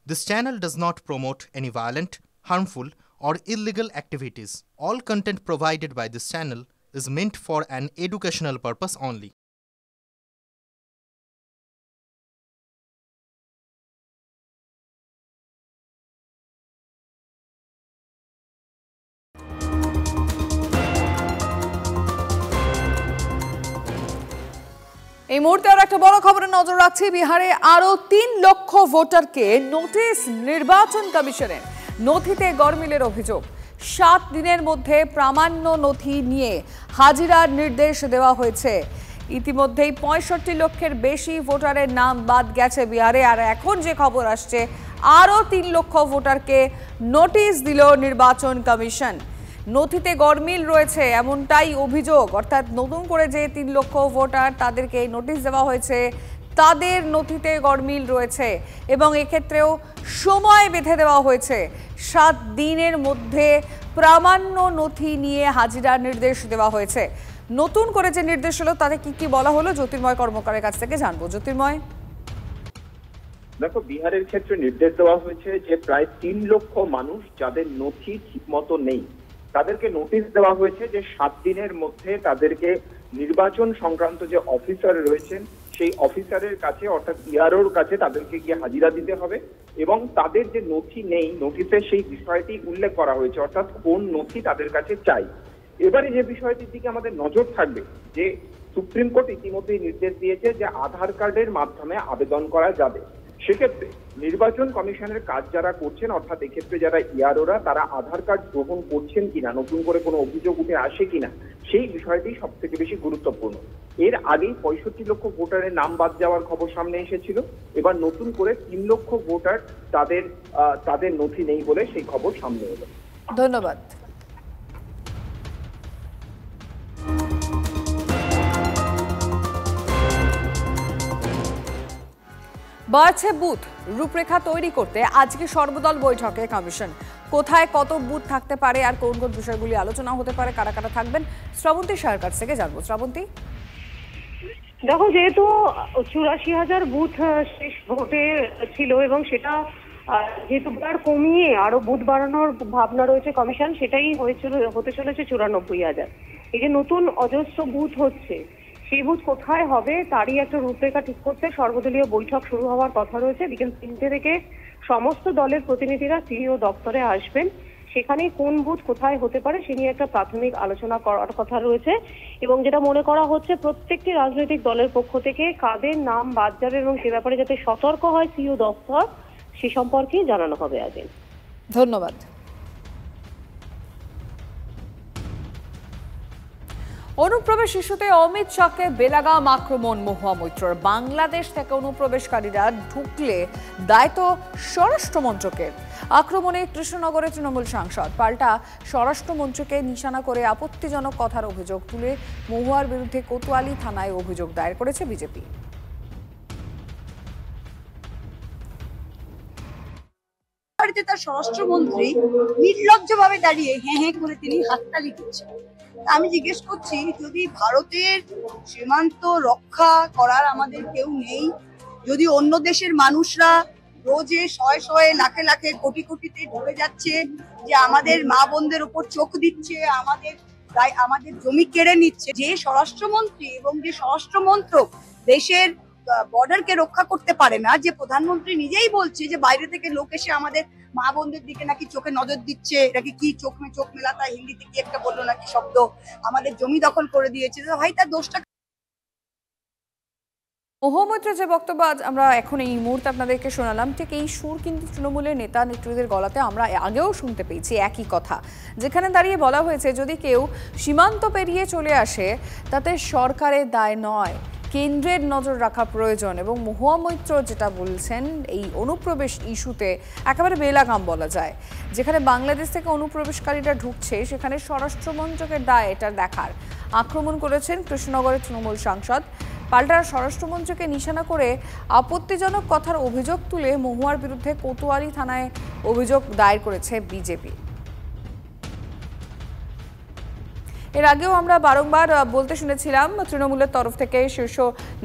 This channel does not promote any violent, harmful, or illegal activities. All content provided by this channel is meant for an educational purpose only. এই মুহূর্তে আর একটা বড় খবরে নজর রাখছি। বিহারে আরো ৩ লক্ষ ভোটারকে নোটিশ নির্বাচন কমিশনের। নথিতে গরমিলের অভিযোগ। ৭ দিনের মধ্যে প্রামাণ্য নথি নিয়ে হাজিরার নির্দেশ দেওয়া হয়েছে। ইতিমধ্যেই ৬৫ লক্ষের বেশি ভোটারের নাম বাদ গেছে বিহারে। আর এখন যে খবর আসছে, আরো ৩ লক্ষ ভোটারকে নোটিশ দিল নির্বাচন কমিশন। নথিতে গরমিল রয়েছে এমনটাই অভিযোগ, অর্থাৎ নতুন করে যে ৩ লক্ষ ভোটার তাদেরকে নোটিশ দেওয়া হয়েছে তাদের নথিতে গরমিল রয়েছে এবং এক্ষেত্রেও সময় বেঁধে দেওয়া হয়েছে। ৭ দিনের মধ্যে প্রামাণ্য নথি নিয়ে হাজিরার নির্দেশ দেওয়া হয়েছে। নতুন করে যে নির্দেশ হলো তাতে কি কি বলা হলো জ্যোতির্ময় কর্মকারের কাছ থেকে জানবো। জ্যোতির্ময়, দেখো, বিহারের ক্ষেত্রে নির্দেশ দেওয়া হয়েছে যে প্রায় ৩ লক্ষ মানুষ যাদের নথি ঠিকমতো নেই তাদেরকে নোটিশ দেওয়া হয়েছে যে ৭ দিনের মধ্যে তাদেরকে নির্বাচন সংক্রান্ত যে অফিসার রয়েছেন সেই অফিসারের কাছে অর্থাৎ ইআরওর কাছে তাদেরকে গিয়ে হাজিরা দিতে হবে এবং তাদের যে নথি নেই নোটিশে সেই বিষয়টি উল্লেখ করা হয়েছে, অর্থাৎ কোন নথি তাদের কাছে চাই। এবারে যে বিষয়টির দিকে আমাদের নজর থাকবে যে সুপ্রিম কোর্ট ইতিমধ্যেই নির্দেশ দিয়েছে যে আধার কার্ডের মাধ্যমে আবেদন করা যাবে। সেক্ষেত্রে নির্বাচন কমিশনের কাজ যারা করছেন অর্থাৎ এক্ষেত্রে যারা ইআরওরা তারা আধার কার্ড গ্রহণ করছেন কিনা, নতুন করে কোনো অভিযোগ উঠে আসে কিনা, সেই বিষয়টি সব থেকে বেশি গুরুত্বপূর্ণ। এর আগেই ৬৫ লক্ষ ভোটারের নাম বাদ যাওয়ার খবর সামনে এসেছিল। এবার নতুন করে ৩ লক্ষ ভোটার তাদের নথি নেই বলে সেই খবর সামনে এলো। ধন্যবাদ। বাড়ছে বুথ, রূপরেখা তৈরি করতে আজকে সর্বদল বৈঠকে কমিশন। কোথায় কত বুথ থাকতে পারে আর কোন কোন বিষয়গুলি আলোচনা হতে পারে, কারা কারা থাকবেন, শ্রাবন্তী সাহের কাছ থেকে জানবো। শ্রাবন্তী, দেখো, যেহেতু ৮৪,০০০ বুথ শেষ ভোটে ছিল এবং সেটা যেহেতু কমিয়ে আরো বুথ বাড়ানোর ভাবনা রয়েছে কমিশন, সেটাই হতে চলেছে ৯৪,০০০। এই যে নতুন অজস্র বুথ হচ্ছে, সেই বুথ কোথায় হবে তারই একটা রূপরেখা ঠিক করতে সর্বদলীয় বৈঠক শুরু হওয়ার কথা রয়েছে। বিকেল ৩টে থেকে সমস্ত দলের প্রতিনিধিরা সিইও দপ্তরে আসবেন। সেখানে কোন বুথ কোথায় হতে পারে সে নিয়ে একটা প্রাথমিক আলোচনা করার কথা রয়েছে এবং যেটা মনে করা হচ্ছে প্রত্যেকটি রাজনৈতিক দলের পক্ষ থেকে কাদের নাম বাদ যাবে এবং সে ব্যাপারে যাতে সতর্ক হয় সিইও দপ্তর, সে সম্পর্কে জানানো হবে আজ। ধন্যবাদ। অনুপ্রবেশ ইস্যুতে অমিত শাহকে বেলাগাম আক্রমণ মহুয়া মৈত্রর। বাংলাদেশ থেকে অনুপ্রবেশকারীরা ঢুকলে দায়িত্ব স্বরাষ্ট্রমন্ত্রকের। আক্রমণে কৃষ্ণনগরের তৃণমূল সাংসদ। পাল্টা স্বরাষ্ট্রমন্ত্রকে নিশানা করে আপত্তিজনক কথার অভিযোগ তুলে মহুয়ার বিরুদ্ধে কোতোয়ালি থানায় অভিযোগ দায়ের করেছে বিজেপি। তার স্বরাষ্ট্রমন্ত্রী নির্লজ্জভাবে দাঁড়িয়ে হ্যাঁ হ্যাঁ করে তিনি হাততালি দিচ্ছেন। আমি জিজ্ঞেস করছি, যদি ভারতের সীমান্ত রক্ষা করার আমাদের কেউ নেই, যদি অন্য দেশের মানুষরা রোজে শয়ে শয়ে লাখে লাখে কোটি কোটিতে ঢুকে যাচ্ছে, যে আমাদের মা বোনদের উপর চোখ দিচ্ছে, আমাদের জমি কেড়ে নিচ্ছে, যে স্বরাষ্ট্রমন্ত্রী এবং যে স্বরাষ্ট্রমন্ত্রক দেশের বর্ডারকে রক্ষা করতে পারে না, যে প্রধানমন্ত্রী নিজেই বলছে যে বাইরে থেকে লোক এসে আমাদের মা বোনদের দিকে নাকি চোখে নজর দিচ্ছে, নাকি কি চোখ মেলাতা হিন্দিতে কি একটা বললো নাকি শব্দ, আমাদের জমি দখল করে দিয়েছে, ভাই তার দোষটা। মহুয়া মৈত্রের যে বক্তব্য আজ আমরা এখন এই মুহূর্তে আপনাদেরকে শোনালাম, ঠিক এই সুর কিন্তু তৃণমূলের নেতা নেত্রীদের গলাতে আমরা আগেও শুনতে পেয়েছি একই কথা, যেখানে দাঁড়িয়ে বলা হয়েছে যদি কেউ সীমান্ত পেরিয়ে চলে আসে তাতে সরকারের দায় নয়, কেন্দ্রের নজর রাখা প্রয়োজন। এবং মহুয়া মৈত্র যেটা বলছেন, এই অনুপ্রবেশ ইস্যুতে একেবারে বেলাগাম বলা যায়। যেখানে বাংলাদেশ থেকে অনুপ্রবেশকারীরা ঢুকছে সেখানে স্বরাষ্ট্রমন্ত্রকের দায় এটা দেখার। আক্রমণ করেছেন কৃষ্ণনগরের তৃণমূল সাংসদ। পাল্টা স্বরাষ্ট্রমন্ত্রীকে নিশানা করে আপত্তিজনক কথার অভিযোগ তুলে মহুয়ার বিরুদ্ধে কোতোয়ালি থানায় অভিযোগ দায়ের করেছে বিজেপি। এর আগেও আমরা বারংবার বলতে শুনেছিলাম তৃণমূলের তরফ থেকে শীর্ষ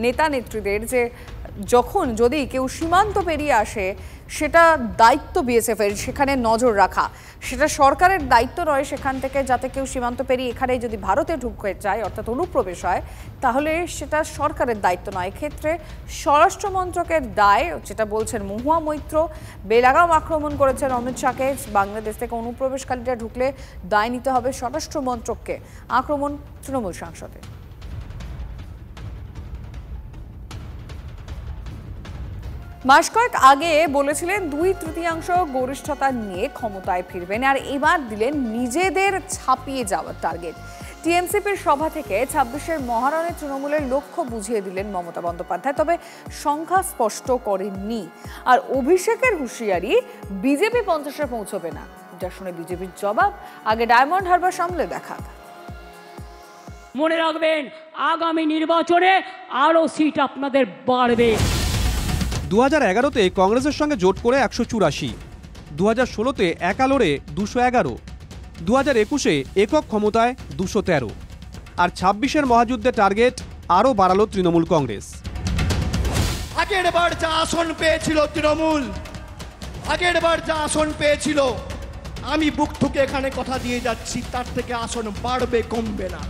নেতা নেত্রীদের যে যখন যদি কেউ সীমান্ত পেরিয়ে আসে সেটা দায়িত্ব বিএসএফ এর, সেখানে নজর রাখা, সেটা সরকারের দায়িত্ব নয়। সেখান থেকে যাতে কেউ সীমান্ত পেরিয়ে এখানে যদি ভারতে ঢুকে যায় অর্থাৎ অনুপ্রবেশ হয়, তাহলে সেটা সরকারের দায়িত্ব নয়। এক্ষেত্রে স্বরাষ্ট্র মন্ত্রকের দায়, যেটা বলছেন মহুয়া মৈত্র। বেলাগাম আক্রমণ করেছেন অমিত শাহকে, বাংলাদেশ থেকে অনুপ্রবেশকারীরা ঢুকলে দায় নিতে হবে স্বরাষ্ট্র মন্ত্রককে। আক্রমণ তৃণমূল সাংসদের। মাস কয়েক আগে বলেছিলেন 2/3 গরিষ্ঠতা নিয়ে ক্ষমতায় ফিরবেন, আর এবার দিলেন নিজেদের ছাপিয়ে যাওয়ার টার্গেট। টিএমসিপির সভা থেকে 26-এর মহারণে তৃণমূলের লক্ষ্য বুঝিয়ে দিলেন মমতা বন্দ্যোপাধ্যায়, তবে সংখ্যা স্পষ্ট করেননি। আর অভিষেকের হুঁশিয়ারি, বিজেপি 50-এ পৌঁছবে না। যা শুনে বিজেপির জবাব, আগে ডায়মন্ড হারবার সামলে দেখা। মনে রাখবেন, আগামী নির্বাচনে আরো সিট আপনাদের বাড়বে। 2011-তে কংগ্রেসের সঙ্গে জোট করে 184, 2016-তে একা লড়ে 211, 2021-এ একক ক্ষমতায় 213, আর 26-এর মহাযুদ্ধের টার্গেট আরও বাড়ালো তৃণমূল কংগ্রেস। আগের বার যা আসন পেয়েছিল তৃণমূল, আমি বুক ঠুকে এখানে কথা দিয়ে যাচ্ছি, তার থেকে আসন বাড়বে, কমবে না।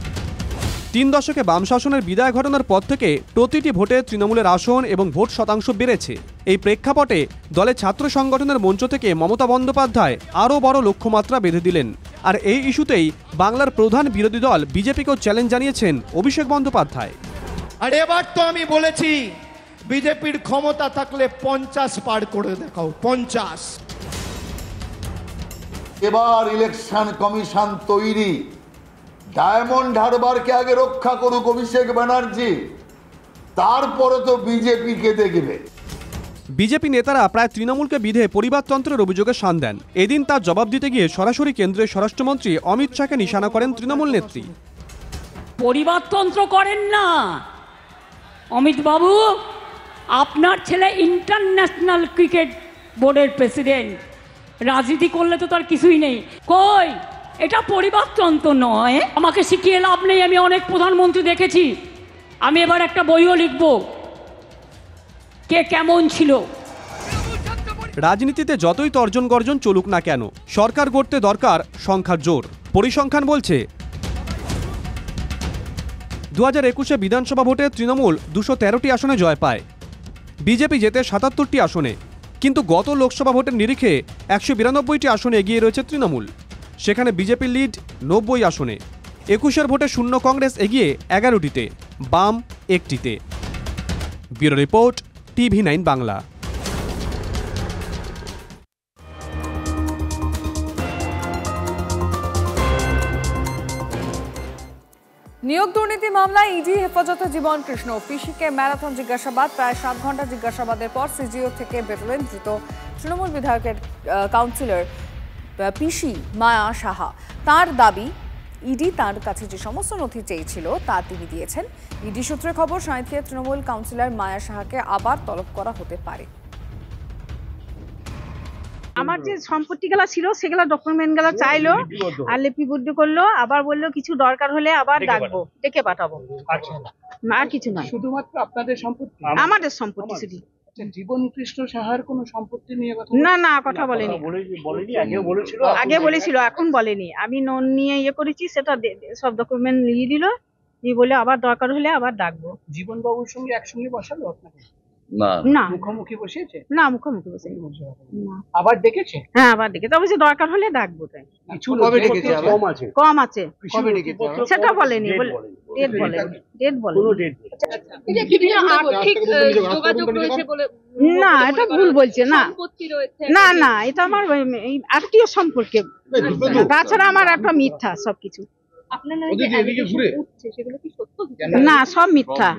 3 দশকে বাম শাসনের বিদায় ঘটনার পর থেকে প্রতিটি ভোটে তৃণমূলের আসন এবং ভোট শতাংশ বেড়েছে। এই প্রেক্ষাপটে দলের ছাত্র সংগঠনের মঞ্চ থেকে মমতা বন্দ্যোপাধ্যায় আরও বড় লক্ষ্যমাত্রা বেঁধে দিলেন। আর এই ইস্যুতেই বাংলার প্রধান বিরোধী দল বিজেপিকেও চ্যালেঞ্জ জানিয়েছেন অভিষেক বন্দ্যোপাধ্যায়। আর এবার তো আমি বলেছি, বিজেপির ক্ষমতা থাকলে 50 পার করে দেখাও, 50। এবার ইলেকশন কমিশন তৈরি, ডায়মন্ড হারবারকে আগে রক্ষা করুক অভিষেক ব্যানার্জি, তারপরে তো বিজেপিকে দেখবে। বিজেপি নেতারা প্রায় তৃণমূলকে বিধে পরিবারতন্ত্রের অভিযোগে শান দেন। এদিন তার জবাব দিতে গিয়ে সরাসরি কেন্দ্রের স্বরাষ্ট্রমন্ত্রী অমিত শাহকে নিশানা করেন তৃণমূল নেত্রী। পরিবারতন্ত্র করেন না অমিত বাবু, আপনার ছেলে ইন্টারন্যাশনাল ক্রিকেট বোর্ডের প্রেসিডেন্ট, রাজনীতি করলে তো তার কিছুই নেই। কই, এটা পরিবারতন্ত্র নয়। আমাকে শিখিয়ে লাভ নেই, আমি অনেক প্রধানমন্ত্রী দেখেছি। আমি এবার একটা বইও লিখব, কে কেমন ছিল। রাজনীতিতে যতই তর্জন গর্জন চলুক না কেন, সরকার গড়তে দরকার সংখ্যার জোর। পরিসংখ্যান বলছে 2021-এ বিধানসভা ভোটে তৃণমূল 213টি আসনে জয় পায়, বিজেপি জেতে 77টি আসনে। কিন্তু গত লোকসভা ভোটের নিরিখে 192টি আসনে এগিয়ে রয়েছে তৃণমূল। সেখানে বিজেপির লিড 90 আসনে। 21-এর ভোটে শূন্য কংগ্রেস এগিয়ে 11টিতে, বাম 1টিতে। Bureau report, TV9 Bangla. নিয়োগ দুর্নীতি মামলায় ইডি হেফাজতে জীবন কৃষ্ণ, পিসিকে ম্যারাথন জিজ্ঞাসাবাদ। প্রায় 7 ঘন্টা জিজ্ঞাসাবাদের পর সিজিও থেকে বেরোলেন দ্রুত তৃণমূল বিধায়কের কাউন্সিলর পিসি মায়া সাহা। তার দাবি, ইডি তার কাছে যে সমস্ত নথি চেয়েছিল তা তিনি দিয়েছেন। ইডি সূত্রে খবর, সাঁইথিয়া তৃণমূল কাউন্সিলর মায়া সাহাকে আবার তলব করা হতে পারে। আমার যে সম্পত্তিগুলো ছিল সেগুলো ডকুমেন্টগুলো চাইলো আর লিপিবদ্ধ করলো, আবার বললো কিছু দরকার হলে আবার ডাকবো, ডেকে পাঠাবো। আর কিছু নয়, শুধুমাত্র আপনাদের সম্পত্তি? আমাদের সম্পত্তি শুধু। জীবন কৃষ্ণ সাহার কোনো সম্পত্তি নিয়ে কথা? না, কথা বলেনি। আগে বলেছিল, এখন বলেনি। আমি লোন নিয়ে করেছি, সেটা সব ডকুমেন্ট নিয়ে দিল, নিয়ে বলে আবার দরকার হলে আবার ডাকবো। জীবন বাবুর সঙ্গে একসঙ্গে বসালো আপনাকে? না, মুখোমুখি বসিয়েছে? না, মুখোমুখি বসে। আবার ডেকেছে? হ্যাঁ, আবার ডেকে, তবে দরকার হলে ডাকবো। তাই কম আছে সেটা বলেনি, ডেট বলেনি। না, এটা ভুল বলছে। না, এটা আমার আত্মীয় সম্পর্কে, তাছাড়া আমার একটা মিথ্যা সবকিছু। না, সব মিথ্যা।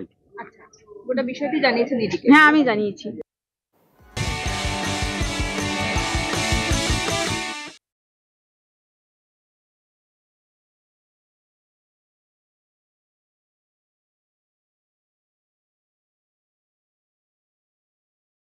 গোটা বিষয়টি জানিয়েছেন? হ্যাঁ, আমি জানিয়েছি।